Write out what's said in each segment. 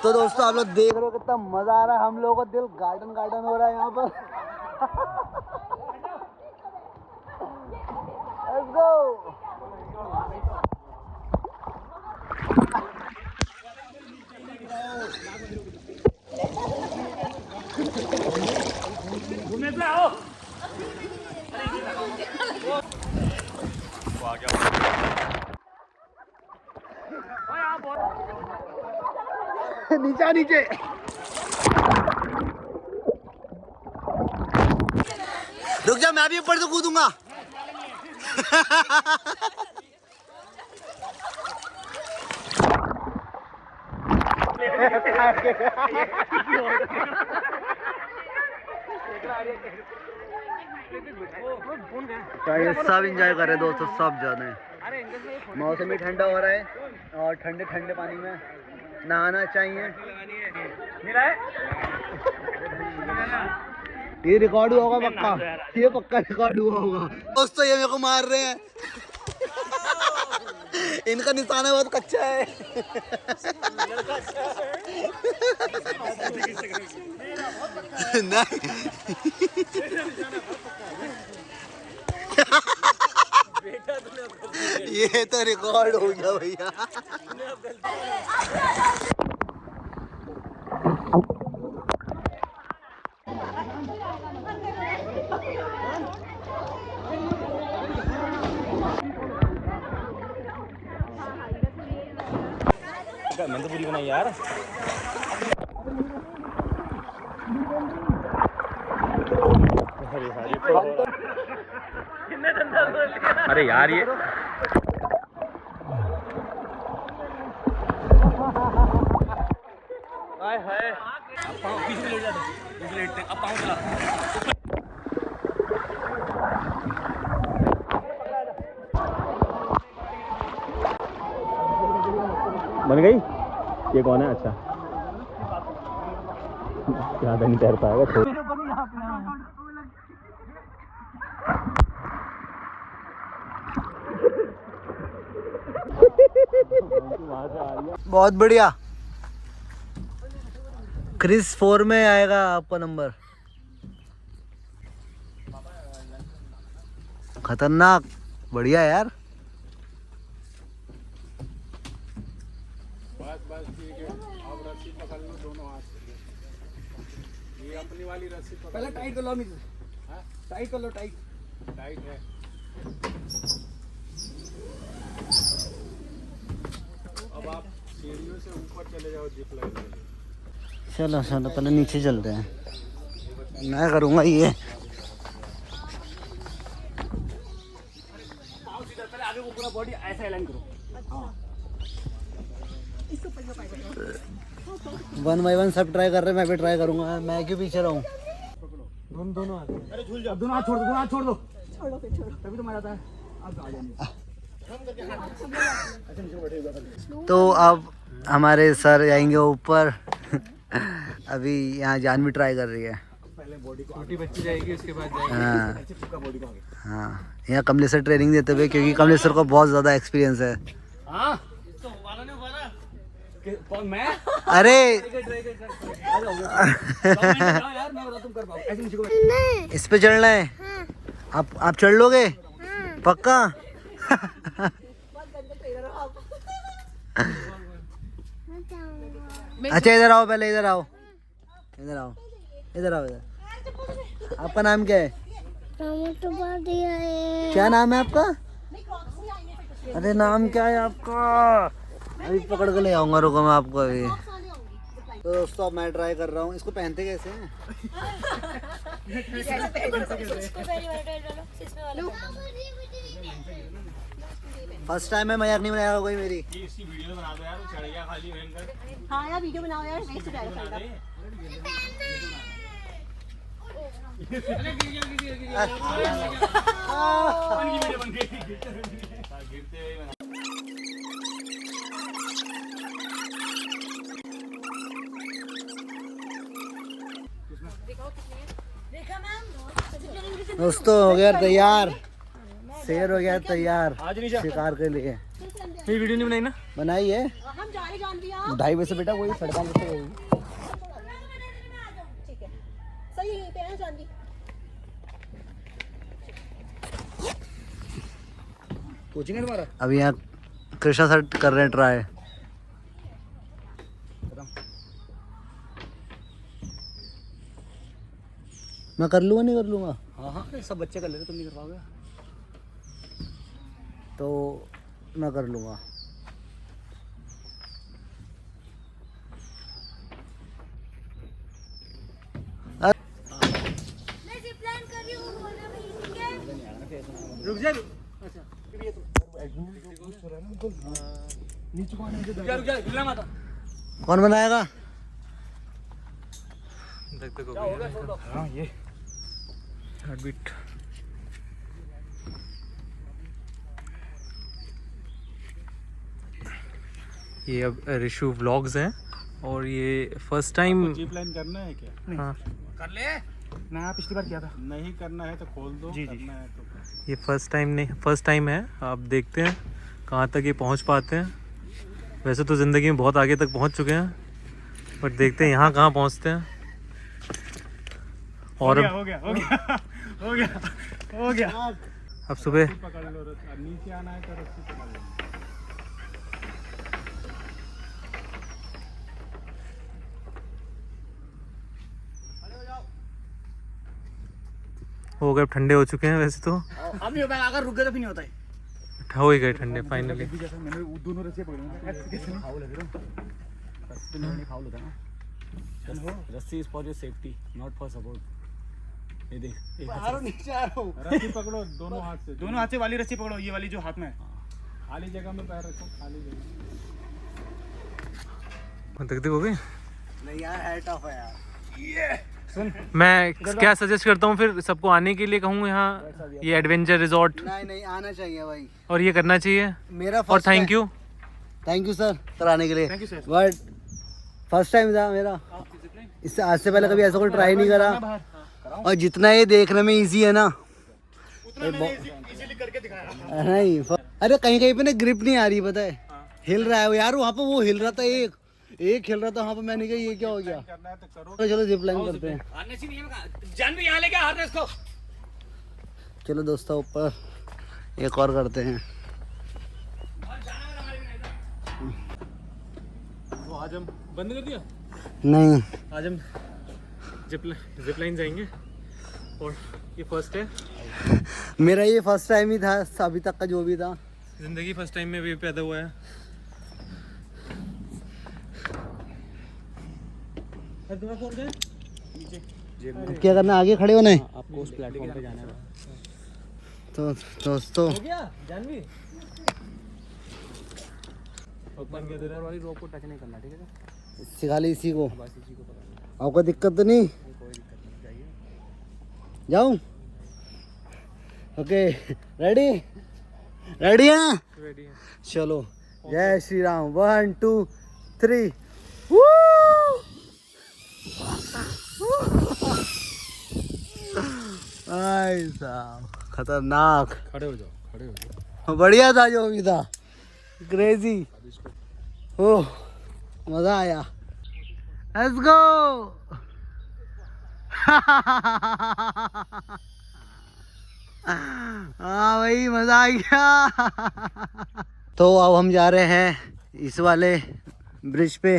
तो दोस्तों आप लोग देख रहे हो कितना मजा आ रहा है, हम लोगों को दिल गार्डन गार्डन हो रहा है यहाँ पर। Let's go। नीचे नीचे रुक जा, मैं भी ऊपर से कूदूंगा। सब इंजॉय कर रहे दोस्तों, सब जाने। मौसम भी ठंडा हो रहा है और ठंडे ठंडे पानी में नहाना चाहिए। ये रिकॉर्ड हुआ होगा पक्का, ये पक्का रिकॉर्ड हुआ होगा। दोस्तों ये मेरे को मार रहे हैं। इनका निशाना बहुत कच्चा है। नहीं ये तो रिकॉर्ड हो गया भैया। मैंने तो पूरी बनाई यार। अरे यार ये हाय हाय, पीछे ले जा, पीछे लेटते अब पाँव चला। बन गई। ये कौन है? अच्छा ज़्यादा नहीं तैर पाएगा। बहुत बढ़िया। क्रिस 4 में आएगा आपका नंबर। खतरनाक, बढ़िया यार। बस ठीक है, अब रस्सी पकड़ लो दोनों हाथ से। ये अपनी वाली रस्सी पकड़, पहले टाइट कर लो मुझे। टाइट कर लो, टाइट टाइट है। अब आप सीढ़ियों से ऊपर चले जाओ जिप लाइन में। चलो चलो पहले नीचे चलते हैं, मैं करूँगा ये। पहले आगे को पूरा बॉडी ऐसा अलाइन करो। 1 by 1 सब ट्राई कर रहे हैं, मैं भी ट्राई करूँगा। मैं क्यों पीछे रहूँ? दोनों हाथ। अरे झूल जाओ, दोनों हाथ छोड़ दो, दोनों हाथ छोड़ दो। छोड़ो फिर छोड़ो, तभी तो मजा आता है। आप आ जाएंगे। तो अब हमारे सर जाएंगे ऊपर। अभी यहाँ जान भी ट्राई कर रही है। पहले बॉडी को, छोटी बच्ची जाएगी उसके बाद जाएगी। हाँ बॉडी को आगे। हाँ, यहाँ कमलेश्वर ट्रेनिंग देते हुए, क्योंकि कमलेश्वर को बहुत ज़्यादा एक्सपीरियंस है। हाँ तो वाला नहीं वाला कौन? मैं? अरे यार मैं तुम कर पाओ ऐसे नीचे को। इस पे चढ़ना है। आप चढ़ लोगे? पक्का? अच्छा इधर आओ, पहले इधर आओ, इधर आओ, इधर आओ, इधर। आपका नाम क्या है? क्या नाम है आपका? अरे नाम क्या है आपका? अभी पकड़ के ले आऊंगा, रुको मैं आपको अभी। तो दोस्तों अब मैं ट्राई कर रहा हूँ। इसको पहनते कैसे हैं? फर्स्ट टाइम है, मजाक नहीं बनाएगा कोई मेरी। इसकी वीडियो बना दो यार, चढ़ गया खाली भयंकर। हाँ यार वीडियो बनाओ यार, नेक्स्ट जाएगा। दोस्तों हो गया तैयार, शेर हो गया तैयार शिकार के लिए। ये वीडियो नहीं बनाई ना? बनाई है हम जा रहे जान भैया 2:30 बजे से बेटा, वही 5:30 बजे गई। ठीक है सही है, यहीं पे है जानवी। कोचिंग है तुम्हारा? अभी यहाँ कृष्णा सर कर रहे हैं ट्राई। मैं कर लूँगा नहीं कर लूँगा? हाँ हाँ सब बच्चे कर ले रहे, तुम नहीं कर पाओगे। तो मैं कर लूँगा। मैं जिप लाइन कर रही हूँ बोलना भी, ठीक है? रुक जा। अच्छा नीचे कौन है? रुक जा हिलना मत। कौन बनाएगा? हाँ ये हार्टबीट। ये अब ऋषु व्लॉग्स हैं और ये फर्स्ट टाइम। जीप लाइन करना है क्या? हाँ कर ले ना, पिछली बार किया था। नहीं करना है तो खोल दो। जी, जी। करना है तो ये फर्स्ट टाइम है। आप देखते हैं कहाँ तक ये पहुँच पाते हैं। वैसे तो ज़िंदगी में बहुत आगे तक पहुँच चुके हैं, बट देखते हैं यहाँ कहाँ पहुँचते हैं। और अब हो गया हो गया हो गया हो गया। अब सुबह पकड़ लो, नीचे आना है तो रस्सी पकड़ लो। हो गए, ठंडे हो चुके हैं वैसे तो। अब नहीं होता, अगर रुक गए तो फिर नहीं होता है। हो ही गए ठंडे फाइनली। जैसे मैंने वो दोनों रस्सी पकड़ी, खाओ लग रहा है। खाओ लगा ना, रस्सी is for your safety not for support. ये देख नीचे आ रहा हूँ। रस्सी पकड़ो दोनों हाथ से। दोनों हाथ से वाली रस्सी पकड़ो, ये वाली जो हाथ में है। खाली जगह में पैर रखो, खाली जगह। तकलीफ हो गई। नहीं यार, है टफ है यार। मैं क्या सजेस्ट करता हूँ फिर सबको आने के लिए कहूँ यहाँ, ये एडवेंचर रिजॉर्ट, नहीं आना चाहिए भाई, और ये करना चाहिए। मेरा और थैंक यू सर कराने के लिए। Thank you, sir. But first time था मेरा, इससे आज से पहले कभी ऐसा कोई ट्राई नहीं करा। और जितना ये देखने में इजी है ना, इजीली करके दिखाया। नहीं अरे कहीं कहीं पे ना ग्रिप नहीं आ रही, पता है हिल रहा है यार। वहाँ पे वो हिल रहा था, एक हिल रहा था वहाँ पे। मैंने कहा ये क्या हो गया। करना है तो करो। तो चलो जिप लाइन करते हैं। हारने से नहीं है, जान भी यहाँ लेके हारने इसको। चलो दोस्तों ऊपर एक और करते हैं। तो आज हम बंद कर दिया। नहीं आज हम जिप लाइन जाएंगे और ये फर्स्ट है मेरा, ये फर्स्ट टाइम ही था अभी तक का जो भी था। जिंदगी, फर्स्ट टाइम में भी पैदा हुआ है। अब क्या करना, आगे खड़े होना है। आपको उस प्लेटफॉर्म पे जाना है। तो दोस्तों जानवी ऊपर वाली रोप को टच नहीं करना, ठीक है? सिखा ली इसी को। बस इसी को पकड़ना, आपको दिक्कत तो नहीं? कोई दिक्कत नहीं, जाइए। जाऊं? ओके रेडी है? रेडी है। चलो जय श्री राम, 1 2 3। भाई साहब खतरनाक। खड़े हो जाओ, खड़े हो जाओ। बढ़िया था जो भी था, क्रेजी। ओह मजा आया। Let's go. हाँ भाई मजा आ गया। तो अब हम जा रहे हैं इस वाले ब्रिज पे,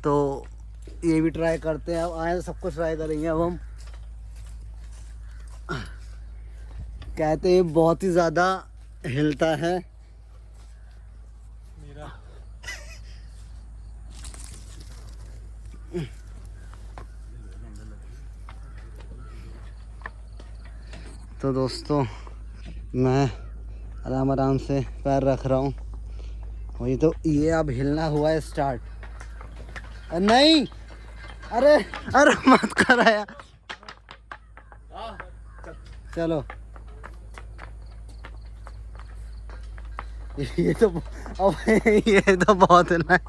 तो ये भी ट्राई करते हैं। अब आए तो सब कुछ ट्राई करेंगे। अब हम कहते हैं बहुत ही ज़्यादा हिलता है। तो दोस्तों मैं आराम से पैर रख रहा हूँ, और ये अब हिलना हुआ है स्टार्ट। नहीं अरे मत करा यार। चलो ये तो बहुत हिलना है।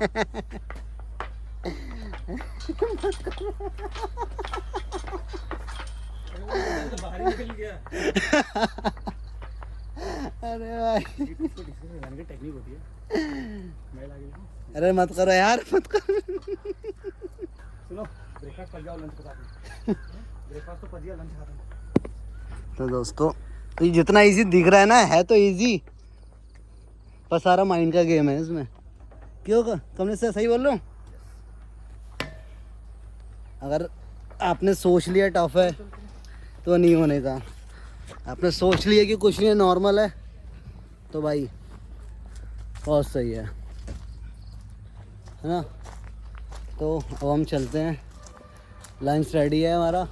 अरे भाई इसको डिस्कस करने की टेक्निक होती है। मैं लगी अरे मत करो यार, मत करो। सुनो, ब्रेकफास्ट कर जाओ लंच के साथ में। ब्रेकफास्ट तो कर दिया, लंच खाता हूँ। तो दोस्तों, तो ये जितना इजी दिख रहा है ना, है तो इजी, पर सारा माइंड का गेम है इसमें। क्यों तुमने से सही बोल रहा हूँ? अगर आपने सोच लिया टफ है तो नहीं होने का, आपने सोच लिया कि कुछ नहीं नॉर्मल है तो भाई बहुत सही है ना। तो अब हम चलते हैं, लंच रेडी है हमारा,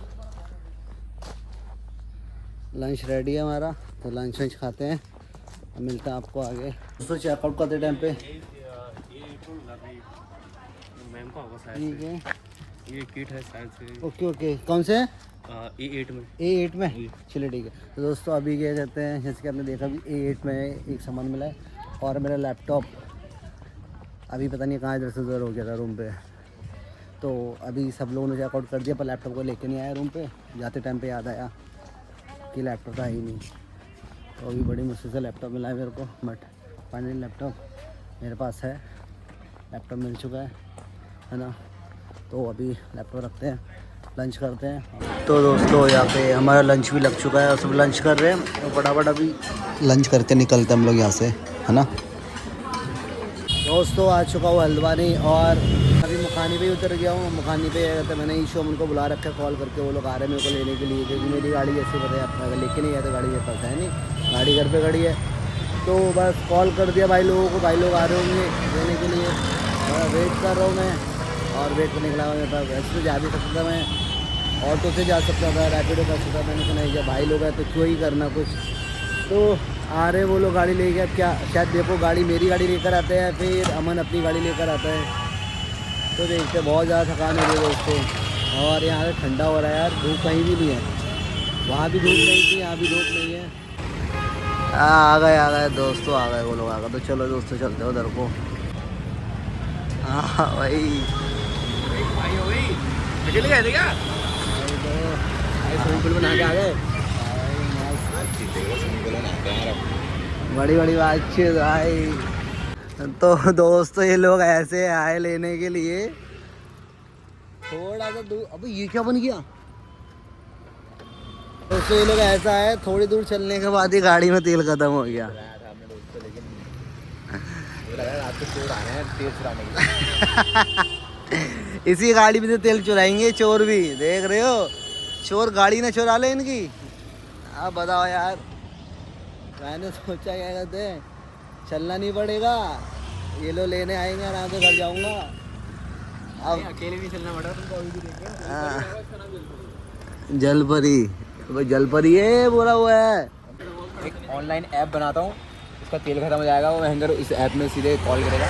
लंच रेडी है हमारा, तो लंच वंच खाते हैं और मिलते हैं आपको आगे। दोस्तों चेकआउट करते टाइम पे मैम का होगा शायद ठीक है, ये किट है शायद से ओके ओके। कौन से E8 में। A8 में, चलिए ठीक है। तो दोस्तों अभी क्या कहते हैं, जैसे कि आपने देखा भी A8 में एक सामान मिला है, और मेरा लैपटॉप अभी पता नहीं कहाँ इधर से उधर हो गया था रूम पे, तो अभी सब लोगों ने चेकआउट कर दिया, पर लैपटॉप को लेके नहीं आया रूम पे। जाते टाइम पे याद आया कि लैपटॉप था ही नहीं, तो अभी बड़ी मुश्किल से लैपटॉप मिला है मेरे को, बट फाइनली लैपटॉप मेरे पास है, लैपटॉप मिल चुका है ना। तो अभी लैपटॉप रखते हैं, लंच करते हैं। तो दोस्तों यहाँ पे हमारा लंच भी लग चुका है और सब लंच कर रहे हैं, और फटाफट अभी लंच करके निकलते हैं हम लोग यहाँ से, है ना। दोस्तों आ चुका हूँ हल्द्वानी, और अभी मुखानी पे उतर गया हूँ। मुखानी पे तो मैंने ईशो उनको बुला रखा है कॉल करके, वो लोग आ रहे हैं मेरे को लेने के लिए, क्योंकि मेरी गाड़ी जैसे पता है अपना, अगर लेके नहीं आया तो गाड़ी मेरे पास है नहीं, गाड़ी घर पे खड़ी है। तो बस कॉल कर दिया भाई लोगों को, भाई लोग आ रहे होंगे लेने के लिए, और वेट कर रहा हूँ मैं, और वेट पर निकला मेरे पास। वैसे तो जा भी सकता था मैं, ऑटो से जा सकता था, रैपिडो कर सकता था, मैंने कहा नहीं, जब भाई लोग आए तो क्यों ही करना कुछ। तो आ रहे वो लोग गाड़ी लेके, अब क्या शायद देखो गाड़ी मेरी गाड़ी लेकर आते हैं, फिर अमन अपनी गाड़ी लेकर आता है। तो देखते बहुत ज़्यादा थकान हो रही है दोस्तों, और यहाँ से ठंडा हो रहा है यार, धूप कहीं भी नहीं है, वहाँ भी धूप नहीं थी, यहाँ भी धूप नहीं है। आ गए दोस्तों, आ गए वो लोग, आ गए। तो चलो दोस्तों चलते हो उधर को। हाँ भाई चले गए थे क्या? स्विमिंग पूल बना के आ गए, बड़ी बड़ी बातचीत भाई। तो दोस्तों ये लोग ऐसे आए लेने के लिए, थोड़ा सा दूर। अबे ये क्या बन गया दोस्तों, ये लोग ऐसा है, थोड़ी दूर चलने के बाद ही गाड़ी में तेल खत्म हो गया। इसी गाड़ी में से तेल चुराएंगे चोर भी, देख रहे हो, चोर गाड़ी ना चुरा ले इनकी। आप बताओ यार, मैंने सोचा क्या कहते हैं, चलना नहीं पड़ेगा, ये लोग लेने आएंगे, आराम से घर जाऊंगा। अब अकेले नहीं चलना पड़ा तुमको, अभी भी देखें। जलपरी, वो जलपरी है बोला हुआ है। एक ऑनलाइन ऐप बनाता हूँ, उसका तेल खत्म हो जाएगा, वो हैंगर इस ऐप में सीधे कॉल करेगा।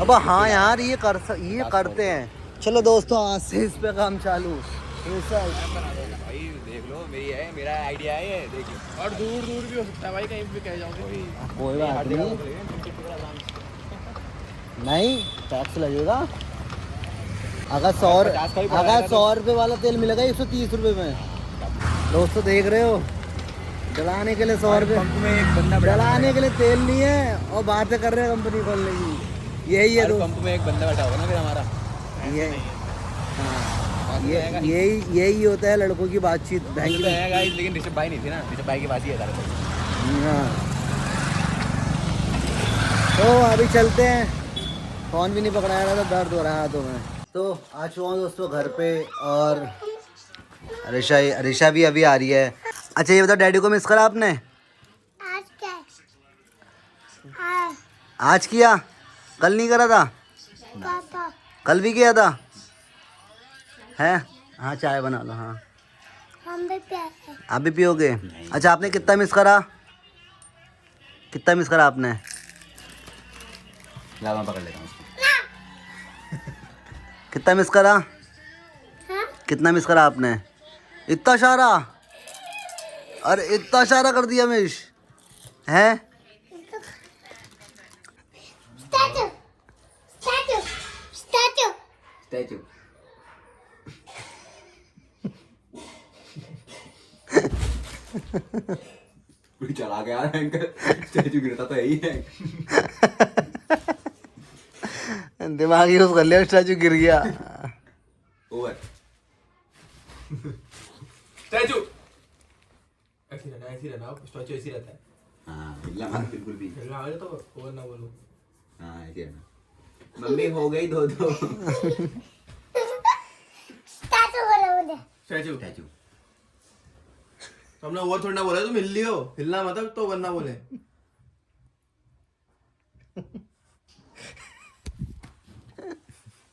अब हाँ यार ये करते हैं। चलो दोस्तों आज से इस पे काम चालू। भाई देख लो, मेरा आइडिया है ये, देखिए। और दूर दूर भी हो सकता है भाई, कहीं भी कह जाओगे भी। कोई बात नहीं, टैक्स लगेगा। अगर 100 रुपये वाला तेल मिलेगा 130 रुपये में। दोस्तों देख रहे हो, डलाने के लिए 100 रुपये, पंप में एक बंदा बैठा डलाने के लिए तेल नहीं है, और बातें कर रहे हैं कंपनी खोलने की। यही है दोस्त, पंप में एक बंदा बैठा होगा ना फिर हमारा। ये हाँ, यही होता है लड़कों की बातचीत। बैंक तो है गाइस, लेकिन ऋषभ भाई नहीं थी ना, ऋषभ भाई की बात ही है सारा। हाँ, तो अभी चलते हैं, फोन भी नहीं पकड़ाया रहा था, दर्द हो रहा है हाथों में। तो आ चुका हूँ दोस्तों घर पे, और ऋषा भी अभी आ रही है। अच्छा ये बताओ, डैडी को मिस करा आपने? आज क्या? आज किया, कल नहीं करा था? पापा कल भी किया था है? हाँ चाय बना लो। हाँ हम भी प्यासे। आप भी पियोगे? अच्छा आपने कितना मिस करा, कितना मिस करा आपने? मैं पकड़ लेता हूँ उसको। कितना मिस करा? हाँ? कितना मिस करा आपने? इतना सारा? अरे इतना सारा कर दिया मिस है? Statue statue statue statue. कुछ चला आ गया एंकर, स्टैचू गिरता तो यही है। दिमाग यूज कर लिया, स्टैचू गिर गया। ओवर। स्टैचू ऐसी रहना स्टैचू ऐसी रहता है। हाँ हिलना मत बिल्कुल भी। हिलना आ जाए तो ओवर ना बोलो। हाँ ऐसे रहना। मम्मी हो गई दो स्टैचू स्टैचू। तो हमने ओवर थोड़ा ना बोला, तुम हिल लियो, हिलना मतलब तो वरना बोले।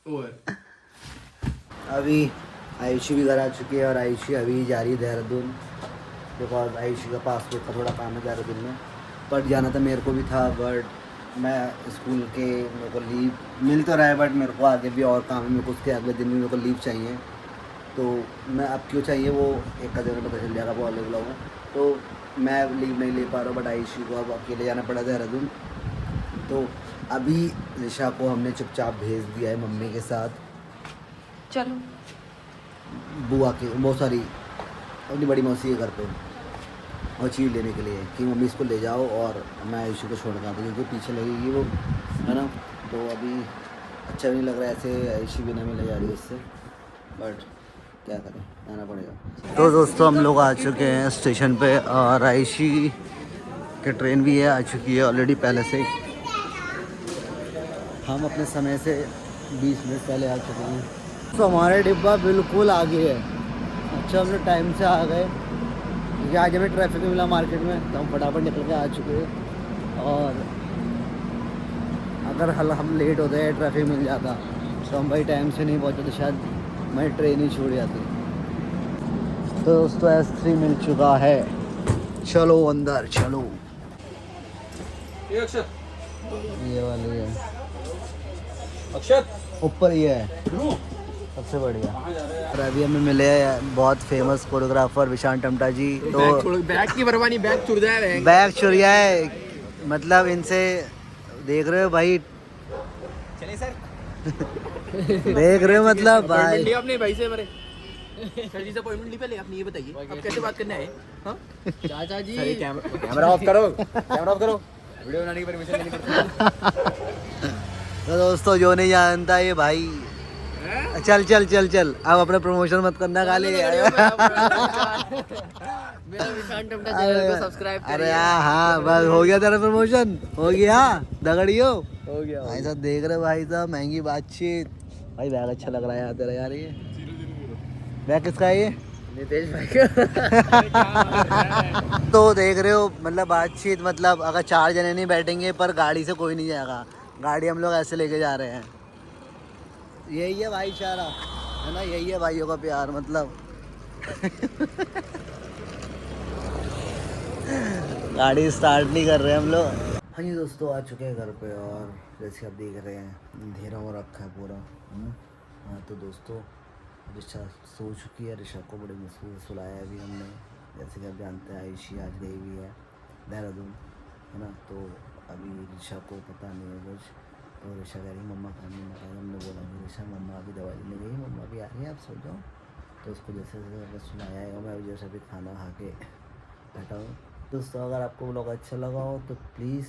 ओवर। अभी आयुषी भी घर आ चुकी है और आयुषी अभी जा रही है देहरादून, बिकॉज आयुषी का पासपोर्ट का थोड़ा काम है देहरादून में। बट जाना तो मेरे को भी था, बट मैं स्कूल के मेरे को लीव मिल तो रहा है, बट मेरे को आगे भी और काम है, मेरे को उसके अगले दिन भी मेरे को लीव चाहिए। तो मैं अब क्यों चाहिए वो एक आधे में पता चल जाएगा, वो अलग हूँ। तो मैं लीव नहीं ले पा रहा हूँ, बट आयुषी को अब अकेले जाना पड़ा देहरादून। तो अभी ऋषा को हमने चुपचाप भेज दिया है मम्मी के साथ, चलो बुआ के, बहुत सारी अपनी बड़ी मौसी के घर पे, और चीज़ लेने के लिए कि मम्मी इसको ले जाओ और मैं आयुषी को छोड़ कर आता हूँ, क्योंकि पीछे लगेगी वो, है ना। तो अभी अच्छा भी नहीं लग रहा है ऐसे आयुषी भी ना मिले जा रही है इससे, बट क्या करें, आना पड़ेगा। तो दोस्तों हम लोग आ चुके हैं स्टेशन पे और आयुषी की ट्रेन भी है, आ चुकी है ऑलरेडी पहले से। हम अपने समय से 20 मिनट पहले आ चुके हैं। तो हमारा डिब्बा बिल्कुल आगे है। अच्छा हमने टाइम से आ गए, क्योंकि आज हमें ट्रैफिक में मिला मार्केट में, तो हम फटाफट निकल के आ चुके हैं। और अगर हम लेट होते हैं, ट्रैफिक मिल जाता, तो हम भाई टाइम से नहीं पहुंचे, तो शायद हमारी ट्रेन ही छूट जाती। तो दोस्तों S3 मिल चुका है, चलो अंदर चलो। ये अक्षर, ये वाली है अक्षर ऊपर, ये है सबसे बढ़िया। और अभी हमें मिले हैं बहुत फेमस कोरियोग्राफर विशांत टमटा जी। तो बैग की परवानी, बैग चुर जाए, बैग चुरिया है, मतलब इनसे देख रहे हो भाई, चलिए सर। देख रहे हो मतलब भाई। लिया अपने भाई से मेरे सर जी से अपॉइंटमेंट ली पहले, अपनी ये बताइए अब कैसे बात करना है। हाँ चाचा जी, सर कैमरा ऑफ करो, कैमरा ऑफ करो, वीडियो बनाने की परमिशन लेनी पड़ती है। तो दोस्तों जो नहीं जानता ये भाई, चल चल चल चल, अब अपना प्रमोशन मत करना खाली। मेरा विशांत टमटा चैनल को सब्सक्राइब करिए। अरे हाँ बस हो गया तेरा प्रमोशन, हो गया दगड़ियो, हो गया भाई साहब। देख रहे भाई साहब, महंगी बातचीत। भाई बैग अच्छा लग रहा है यार तेरा, यार ये बैग किसका है ये? नितेश भाई का। तो देख रहे हो मतलब बातचीत, मतलब अगर 4 जने नहीं बैठेंगे पर गाड़ी से कोई नहीं जाएगा, गाड़ी हम लोग ऐसे लेके जा रहे हैं। यही है भाईचारा, है ना, यही है भाइयों का प्यार, मतलब गाड़ी स्टार्ट नहीं कर रहे हम लोग। हाँ जी दोस्तों आ चुके हैं घर पे, और जैसे आप देख रहे हैं अंधेरा हो रखा है पूरा। हाँ तो दोस्तों ऋषा सो चुकी है, ऋषा को बड़ी मुश्किल से सुलाया अभी हमने। जैसे कि आप जानते हैं आयुषी आज गई हुई है देहरादून, है ना। तो अभी ऋषा को पता नहीं है कुछ, तो ऋषा कह रही मम्मा खाने में खाया। हमने बोला कि ऋषा मम्मा अभी दवाई लेने गई, मम्मा भी आ रही है, आप सो जाओ। तो उसको जैसे जैसे सुनाया है, मैं अभी जैसे अभी खाना खा के बैठा हूँ। दोस्तों अगर आपको ब्लॉग अच्छा लगा हो तो प्लीज़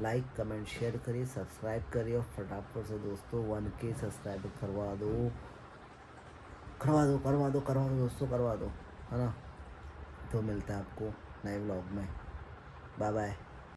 लाइक कमेंट शेयर करिए, सब्सक्राइब करिए, और फटाफट से दोस्तों 1K सब्सक्राइब करवा दो दोस्तों, करवा दो, है ना। तो मिलता है आपको नए ब्लॉग में, बाय बाय।